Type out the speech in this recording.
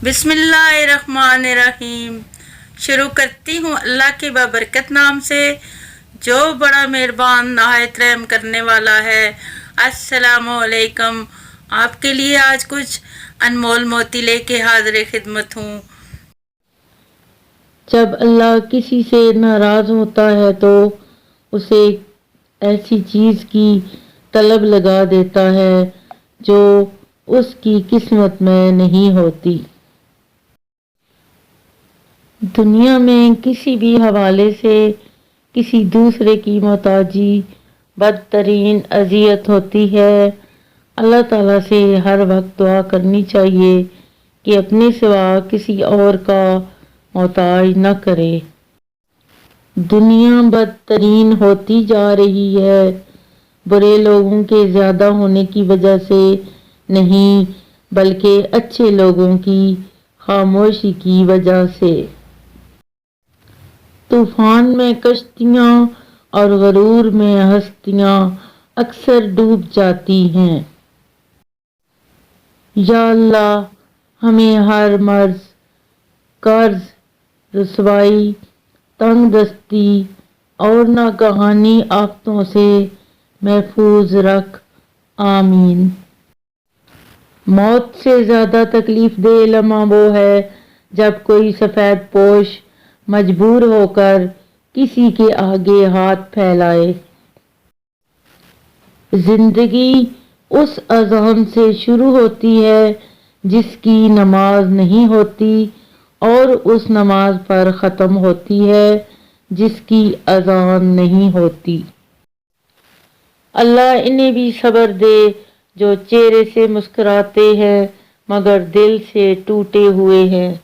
بسم اللہ الرحمن الرحیم۔ شروع کرتی ہوں اللہ کے بابرکت نام سے جو بڑا مہربان نہایت رحم کرنے والا ہے۔ السلام علیکم۔ آپ کے لیے آج کچھ انمول موتی لے کے حاضر خدمت ہوں۔ جب اللہ کسی سے ناراض ہوتا ہے تو اسے ایسی چیز کی طلب لگا دیتا ہے جو اس کی قسمت میں نہیں ہوتی۔ دنیا میں کسی بھی حوالے سے کسی دوسرے کی محتاجی بدترین اذیت ہوتی ہے۔ اللہ تعالیٰ سے ہر وقت دعا کرنی چاہیے کہ اپنے سوا کسی اور کا محتاج نہ کرے۔ دنیا بدترین ہوتی جا رہی ہے، برے لوگوں کے زیادہ ہونے کی وجہ سے نہیں بلکہ اچھے لوگوں کی خاموشی کی وجہ سے۔ طوفان میں کشتیاں اور غرور میں ہستیاں اکثر ڈوب جاتی ہیں۔ یا اللہ ہمیں ہر مرض، قرض، رسوائی، تنگ دستی اور ناگہانی آفتوں سے محفوظ رکھ، آمین۔ موت سے زیادہ تکلیف دہ لمحہ وہ ہے جب کوئی سفید پوش مجبور ہو کر کسی کے آگے ہاتھ پھیلائے۔ زندگی اس اذان سے شروع ہوتی ہے جس کی نماز نہیں ہوتی اور اس نماز پر ختم ہوتی ہے جس کی اذان نہیں ہوتی۔ اللہ انہیں بھی صبر دے جو چہرے سے مسکراتے ہیں مگر دل سے ٹوٹے ہوئے ہیں۔